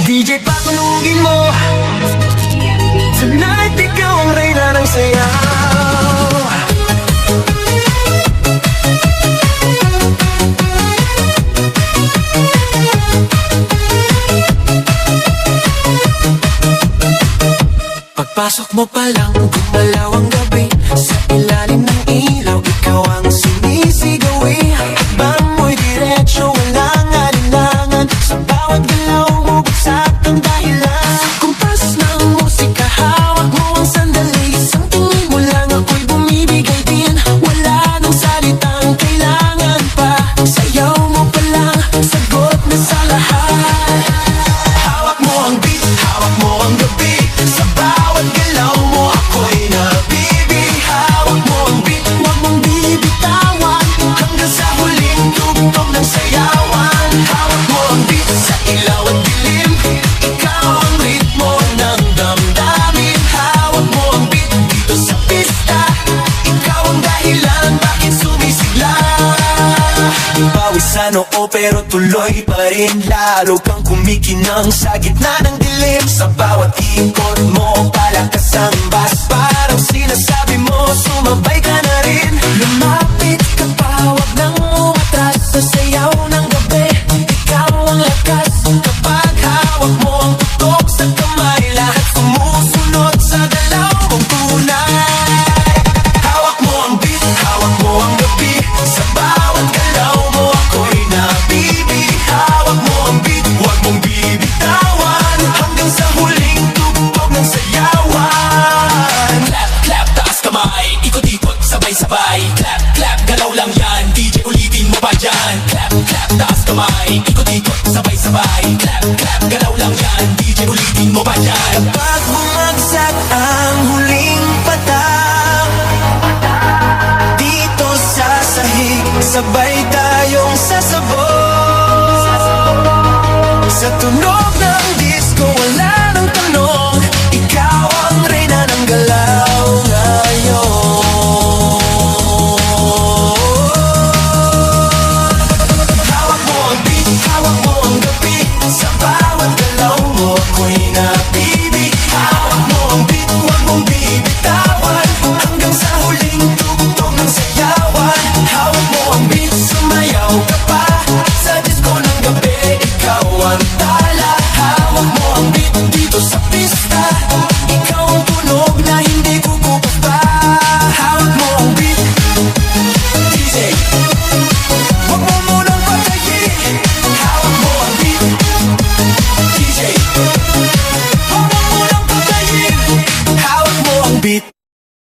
DJ patulugin mo. Tonight ikaw ang reyna ng sayaw. Pagpasok mo pa lang, gumalaw ang gabi. Sa ilalim ng ilaw, ikaw ang sinisigawi. Hakbang mo'y diretsyo, walang alinlangan. Sa bawat galaw mo, bagsak ang dahilan. Kumpas ng musika, hawak mo ang sandali. Isang tingin mo lang, ako'y bumibigay din. Wala nang salitang kailangan pa. Sayaw mo pa lang, sagot na sa lahat. Hawak mo ang beat, hawak mo ang gabi. Sa bawat galaw mo, ako'y nabibihawak mo ang beat, huwag mong bibitawan. Hanggang sa huling tugtog ng sayawan. Hawak mo ang beat sa ilaw at dilim. Ikaw ang ritmo ng damdamin. Hawak mo ang beat dito sa pista. Ikaw ang dahilan bakit sumisigla. Bawis sa noo pero tuloy pa rin. Lalo kang kumikinang sa gitna ng dilim. Sa bawat ikot mo, palakas ang bass. Parang sinasabi mo, sumabay ka na rin. Lumapit ka pa, huwag nang umatras. Sa sayaw ng gabi, ikaw ang lakas. Kapag hawak mo ang tutok sa kamay, lahat sumusunod sa galaw mong tunay. Hawak mo ang beat, hawak mo ang gabi. Sa bawat galaw mo, ako'y nabibihawak mo ang beat, huwag mong bibitawan. Hanggang sa huling tugtog ng sayawan. Clap, clap, taas kamay, ikot-ikot, sabay-sabay. Clap, clap, galaw lang yan, DJ ulitin mo pa dyan. Clap, clap, taas kamay, ikot-ikot, sabay-sabay. Clap, clap, galaw lang yan, DJ ulitin mo pa dyan. Kapag bumagsak ang huling patak, dito sa sahig, sabay tayong sasabog. Sa tunog ng disco, wala